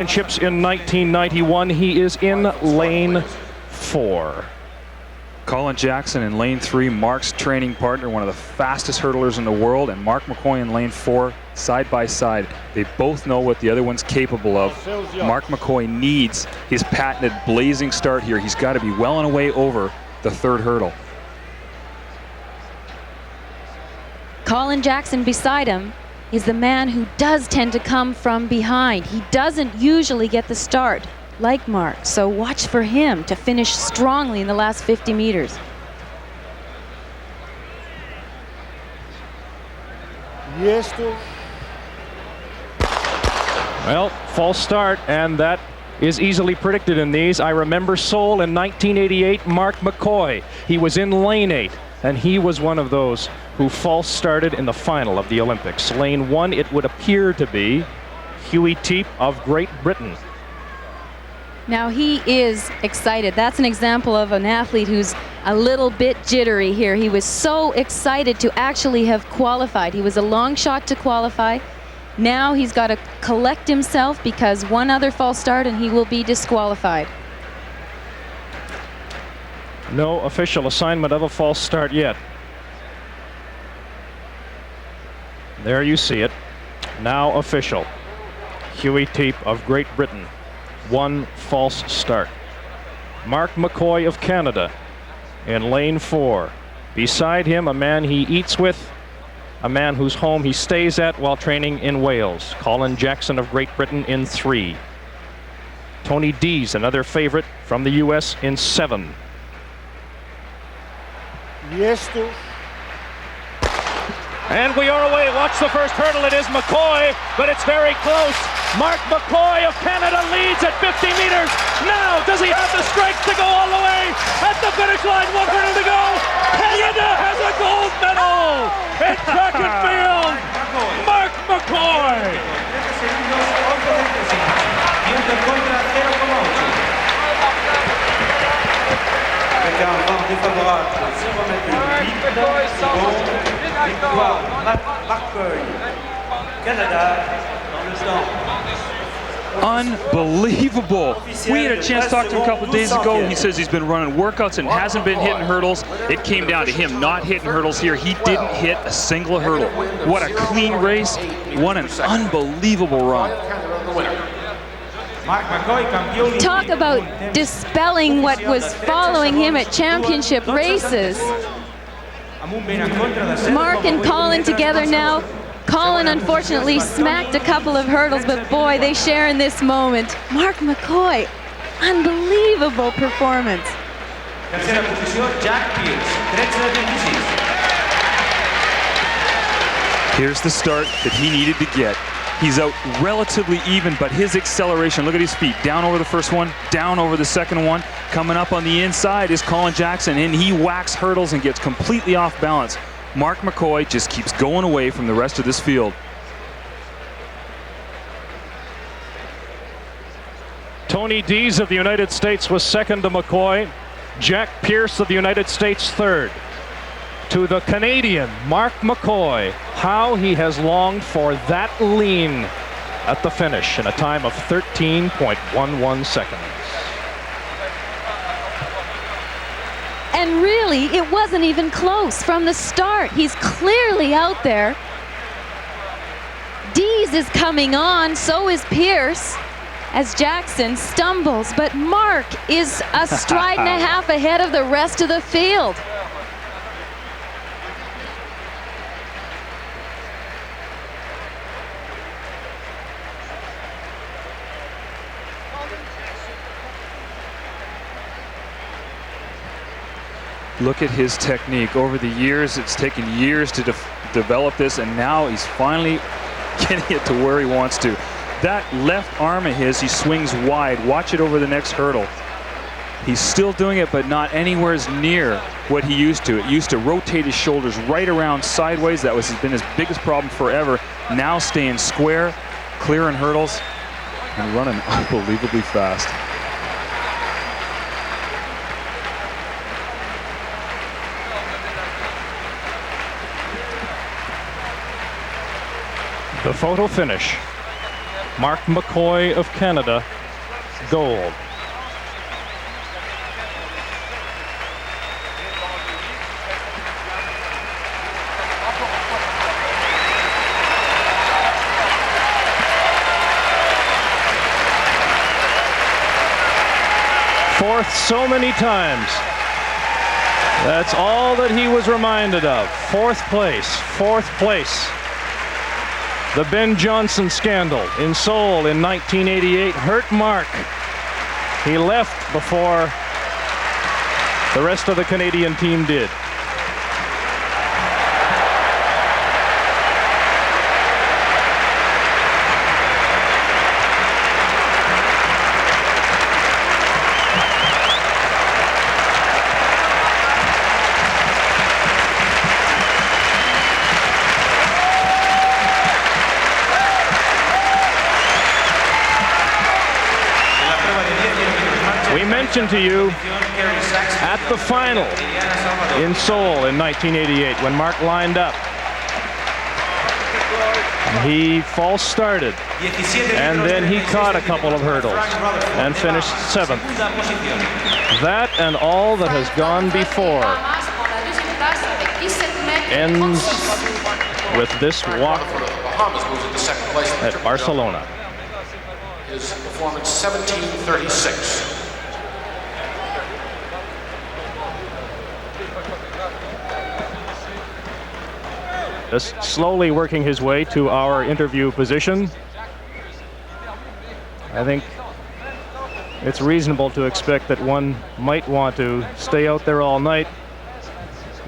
Championships in 1991. He is in lane 4. Colin Jackson in lane 3, Mark's training partner, one of the fastest hurdlers in the world, and Mark McKoy in lane 4, side by side. They both know what the other one's capable of. Mark McKoy needs his patented blazing start here. He's got to be well and away over the third hurdle. Colin Jackson beside him is the man who does tend to come from behind. He doesn't usually get the start like Mark, so watch for him to finish strongly in the last 50 meters. Well, false start, and that is easily predicted in these. I remember Seoul in 1988, Mark McKoy. He was in lane 8, and he was one of those who false started in the final of the Olympics. Lane 1, it would appear to be Huey Teep of Great Britain. Now he is excited. That's an example of an athlete who's a little bit jittery here. He was so excited to actually have qualified. He was a long shot to qualify. Now he's got to collect himself because one other false start and he will be disqualified. No official assignment of a false start yet. There you see it. Now official. Huey Teep of Great Britain. One false start. Mark McKoy of Canada in lane 4. Beside him, a man he eats with, a man whose home he stays at while training in Wales. Colin Jackson of Great Britain in 3. Tony Dees, another favorite from the US, in 7. And we are away. Watch the first hurdle. It is McKoy, but it's very close. Mark McKoy of Canada leads at 50 meters. Now, does he have the strength to go all the way? At the finish line, 1 hurdle to go. Canada has a gold medal in track and field. Mark McKoy. Unbelievable. We had a chance to talk to him a couple of days ago. He says he's been running workouts and hasn't been hitting hurdles. It came down to him not hitting hurdles here. He didn't hit a single hurdle. What a clean race. What an unbelievable run. Talk about dispelling what was following him at championship races. Mark and Colin together now. Colin unfortunately smacked a couple of hurdles, but boy, they share in this moment. Mark McKoy, unbelievable performance. Here's the start that he needed to get. He's out relatively even, but his acceleration, look at his feet, down over the first one, down over the second one. Coming up on the inside is Colin Jackson, and he whacks hurdles and gets completely off balance. Mark McKoy just keeps going away from the rest of this field. Tony Dees of the United States was second to McKoy. Jack Pierce of the United States third. To the Canadian, Mark McKoy, how he has longed for that lean at the finish in a time of 13.11 seconds. And really, it wasn't even close from the start. He's clearly out there. Dees is coming on, so is Pierce, as Jackson stumbles, but Mark is a stride and a half ahead of the rest of the field. Look at his technique. Over the years, it's taken years to develop this, and now he's finally getting it to where he wants to. That left arm of his, he swings wide. Watch it over the next hurdle. He's still doing it, but not anywhere near what he used to. It used to rotate his shoulders right around sideways. That has been his biggest problem forever. Now staying square, clearing hurdles, and running unbelievably fast. The photo finish. Mark McKoy of Canada, gold. Fourth so many times. That's all that he was reminded of. Fourth place, fourth place. The Ben Johnson scandal in Seoul in 1988 hurt Mark. He left before the rest of the Canadian team did. We mentioned to you at the final in Seoul in 1988 when Mark lined up. He false started, and then he caught a couple of hurdles and finished 7th. That and all that has gone before ends with this walk at Barcelona. His performance 17:36. Just slowly working his way to our interview position. I think it's reasonable to expect that one might want to stay out there all night.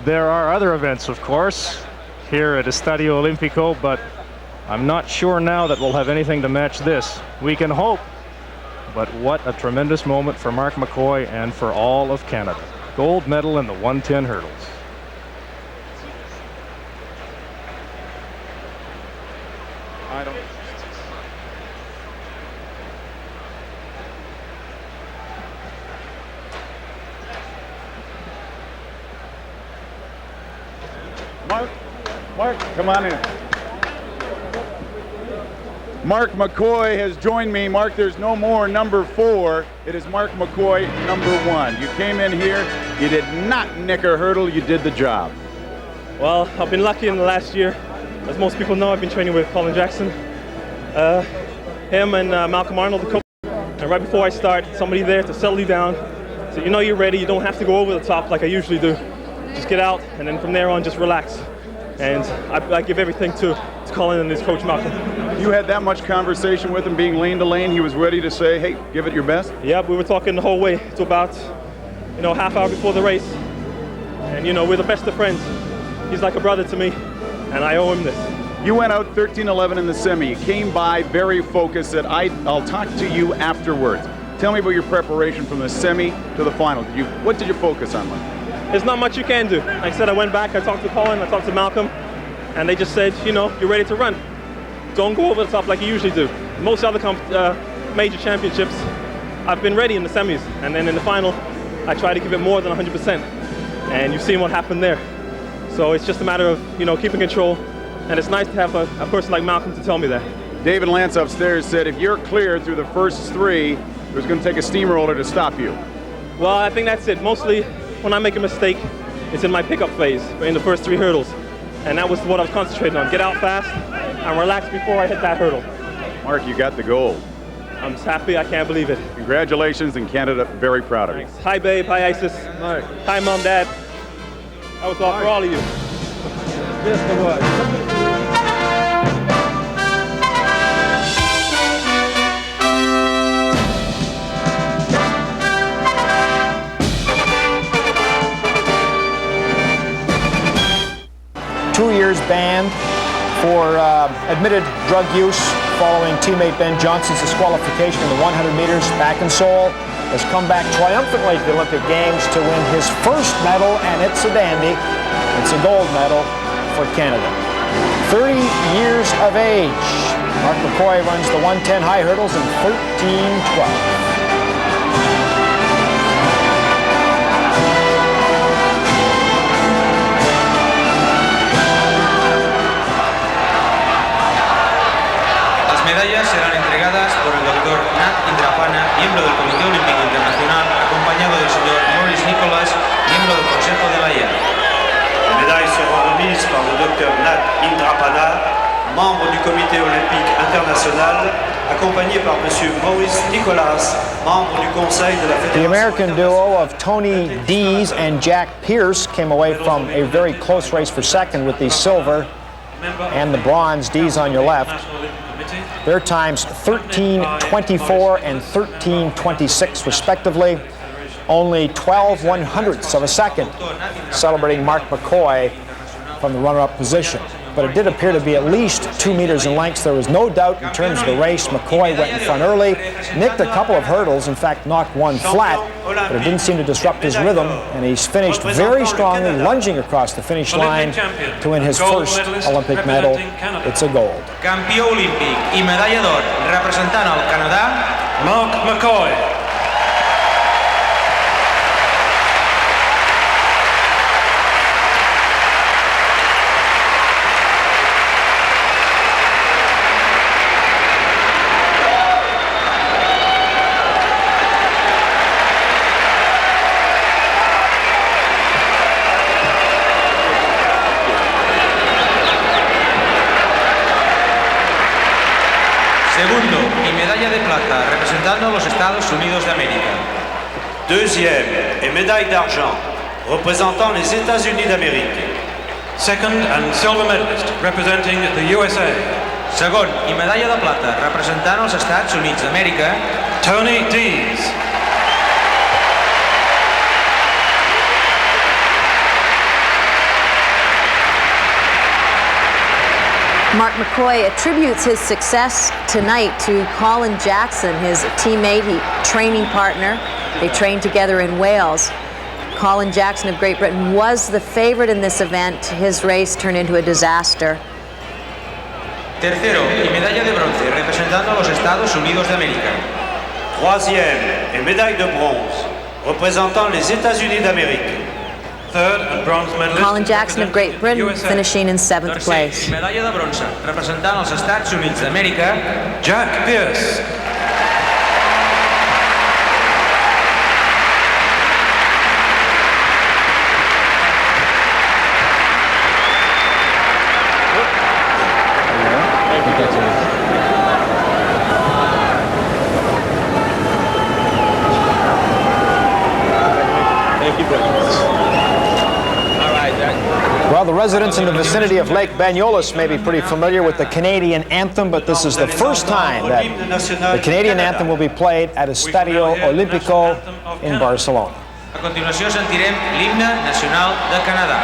There are other events, of course, here at Estadio Olímpico, but I'm not sure now that we'll have anything to match this. We can hope, but what a tremendous moment for Mark McKoy and for all of Canada. Gold medal in the 110 hurdles. I don't. Mark, come on in. Mark McKoy has joined me. Mark, there's no more number 4. It is Mark McKoy, number 1. You came in here, you did not nick a hurdle, you did the job. Well, I've been lucky in the last year. As most people know, I've been training with Colin Jackson. Him and Malcolm Arnold, the coach. And right before I start, somebody there to settle you down. So you know you're ready, you don't have to go over the top like I usually do. Just get out, and then from there on, just relax. And I give everything to Colin and his coach, Malcolm. You had that much conversation with him being lane to lane, he was ready to say, hey, give it your best? Yeah, we were talking the whole way to about, half hour before the race. And, we're the best of friends. He's like a brother to me, and I owe him this. You went out 13-11 in the semi. You came by very focused, said, I'll talk to you afterwards. Tell me about your preparation from the semi to the final. What did you focus on, Mark? There's not much you can do. Like I said, I went back, I talked to Colin, I talked to Malcolm, and they just said, you're ready to run. Don't go over the top like you usually do. Most other major championships, I've been ready in the semis, and then in the final, I try to give it more than 100%. And you've seen what happened there. So it's just a matter of, keeping control, and it's nice to have a person like Malcolm to tell me that. David Lance upstairs said if you're clear through the first 3, there's going to take a steamroller to stop you. Well, I think that's it. Mostly, when I make a mistake, it's in my pickup phase, in the first 3 hurdles. And that was what I was concentrating on. Get out fast and relax before I hit that hurdle. Mark, you got the gold. I'm just happy, I can't believe it. Congratulations, and Canada, very proud of you. Thanks. Hi, babe. Hi, Isis. Hi. Hi, Mom, Dad. That was all for all of you. Yes, it was. 2 years banned for admitted drug use following teammate Ben Johnson's disqualification in the 100 meters back in Seoul, has come back triumphantly to the Olympic Games to win his first medal, and it's a dandy. It's a gold medal for Canada. 30 years of age. Mark McKoy runs the 110 high hurdles in 13:12. Las medallas serán entregadas accompagné par Monsieur Maurice Nicolas, membre du conseil de la Fédération. The American duo of Tony Dees and Jack Pierce came away from a very close race for second with the silver and the bronze. Dees on your left. Their times 13:24 and 13:26 respectively. Only 12/100ths of a second celebrating Mark McKoy from the runner-up position. But it did appear to be at least 2 meters in length. There was no doubt in terms of the race. McKoy went in front early, nicked a couple of hurdles, in fact knocked one flat, but it didn't seem to disrupt his rhythm, and he's finished very strongly, lunging across the finish line to win his first Olympic medal. It's a gold. Campió olímpic i medalla d'or representant el Canadà, Mark McKoy. segundo y medalla de plata representando a los Estados Unidos de América. Deuxième et médaille d'argent représentant les États-Unis d'Amérique. Second and silver medalist representing the USA. Segon i medalla de plata representant els Estats Units d'Amèrica, Tony Dees. Mark McKoy attributes his success tonight to Colin Jackson, his teammate, training partner. They trained together in Wales. Colin Jackson of Great Britain was the favorite in this event. His race turned into a disaster. Tercero y medalla de bronce representando a los Estados Unidos de América. Troisième et médaille de bronze représentant les États-Unis d'Amérique. Third and bronze medalist. Colin Jackson of Great Britain finishing in 7th place. I medalla de bronze representant els Estats Units d'Amèrica, Jack Pierce. Well, the residents in the vicinity of Lake Banyoles may be pretty familiar with the Canadian anthem, but this is the first time that the Canadian anthem will be played at Estadio Olímpico in Barcelona. A continuació sentirem l'himne nacional de Canadà.